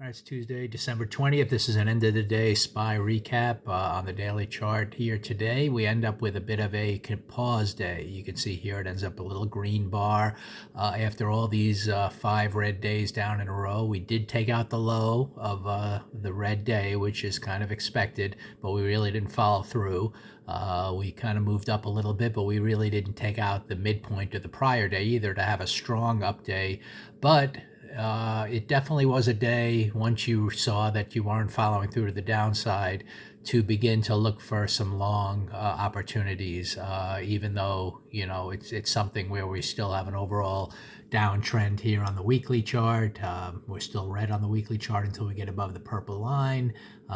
All right, it's Tuesday, December 20th. This is an end of the day SPY recap on the daily chart here today. We end up with a bit of a pause day. You can see here it ends up a little green bar. After all these 5 red days down in a row, we did take out the low of the red day, which is kind of expected, but we really didn't follow through. We kind of moved up a little bit, but we really didn't take out the midpoint of the prior day either to have a strong up day. But it definitely was a day, once you saw that you weren't following through to the downside, to begin to look for some long opportunities, even though, it's something where we still have an overall downtrend here on the weekly chart. We're still red on the weekly chart until we get above the purple line.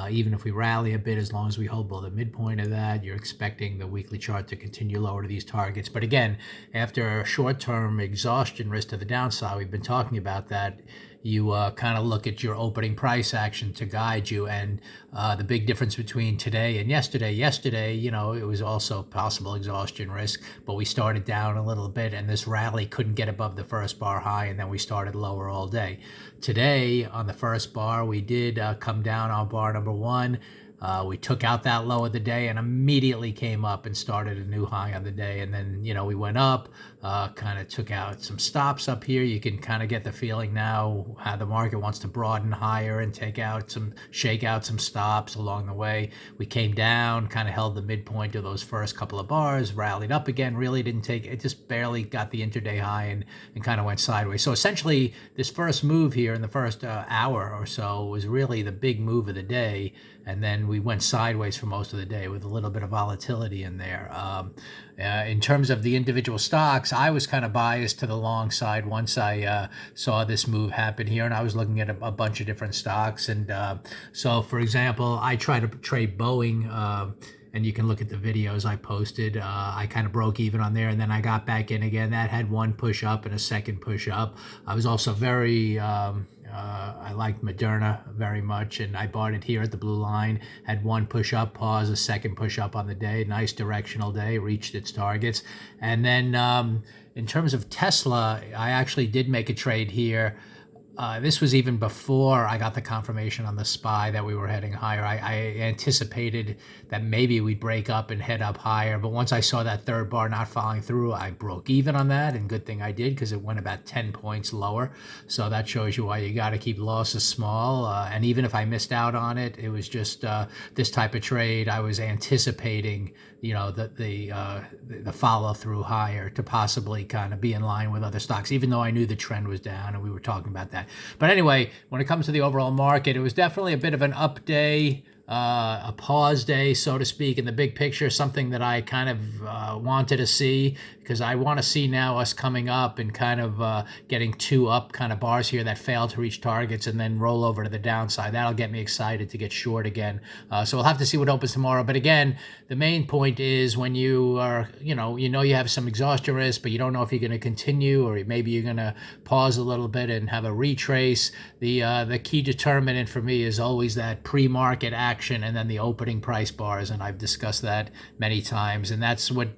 Even if we rally a bit, as long as we hold below the midpoint of that, you're expecting the weekly chart to continue lower to these targets. But again, after a short-term exhaustion risk to the downside, we've been talking about that, you kind of look at your opening price action to guide you. And the big difference between today and yesterday, it was also possible exhaustion risk, but we started down a little bit and this rally couldn't get above the first bar high, and then we started lower all day. Today, on the first bar, we did come down on bar number 1. We took out that low of the day and immediately came up and started a new high on the day. And then, we went up, kind of took out some stops up here. You can kind of get the feeling now how the market wants to broaden higher and shake out some stops along the way. We came down, kind of held the midpoint of those first couple of bars, rallied up again, really didn't take it, just barely got the intraday high and kind of went sideways. So essentially, this first move here in the first hour or so was really the big move of the day. And then we went sideways for most of the day with a little bit of volatility in there. In terms of the individual stocks, I was kind of biased to the long side once I saw this move happen here, and I was looking at a bunch of different stocks. And so, for example, I try to trade Boeing, and you can look at the videos I posted. I kind of broke even on there, and then I got back in again. That had one push up and a second push up. I was also very... I liked Moderna very much, and I bought it here at the blue line. Had one push up, pause, a second push up on the day. Nice directional day, reached its targets. And then in terms of Tesla, I actually did make a trade here. This was even before I got the confirmation on the SPY that we were heading higher. I anticipated that maybe we'd break up and head up higher, but once I saw that third bar not following through, I broke even on that, and good thing I did, because it went about 10 points lower. So that shows you why you got to keep losses small. And even if I missed out on it, it was just this type of trade. I was anticipating, the follow through higher to possibly kind of be in line with other stocks, even though I knew the trend was down, and we were talking about that. But anyway, when it comes to the overall market, it was definitely a bit of an up day, a pause day, so to speak, in the big picture, something that I kind of wanted to see, because I want to see now us coming up and kind of getting 2 up kind of bars here that fail to reach targets and then roll over to the downside. That'll get me excited to get short again. So we'll have to see what opens tomorrow. But again, the main point is when you are, you have some exhaustion risk, but you don't know if you're going to continue, or maybe you're going to pause a little bit and have a retrace. The key determinant for me is always that pre-market action and then the opening price bars, and I've discussed that many times, and that's what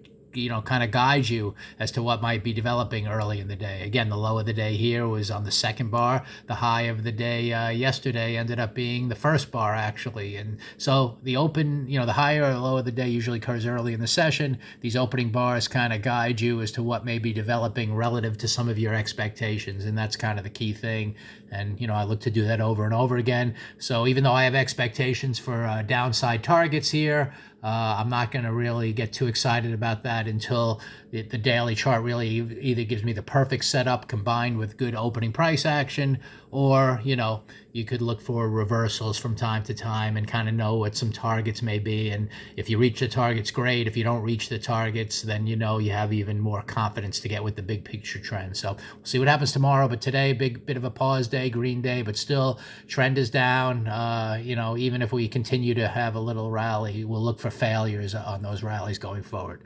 kind of guides you as to what might be developing early in the day. Again, the low of the day here was on the second bar. The high of the day yesterday ended up being the first bar, actually. And so the open, the higher or low of the day usually occurs early in the session. These opening bars kind of guide you as to what may be developing relative to some of your expectations, and that's kind of the key thing. And, I look to do that over and over again. So even though I have expectations for downside targets here, I'm not going to really get too excited about that until the daily chart really either gives me the perfect setup combined with good opening price action, or, you could look for reversals from time to time and kind of know what some targets may be. And if you reach the targets, great. If you don't reach the targets, then you have even more confidence to get with the big picture trend. So we'll see what happens tomorrow. But today, big bit of a pause day, green day, but still trend is down. Even if we continue to have a little rally, we'll look for failures on those rallies going forward.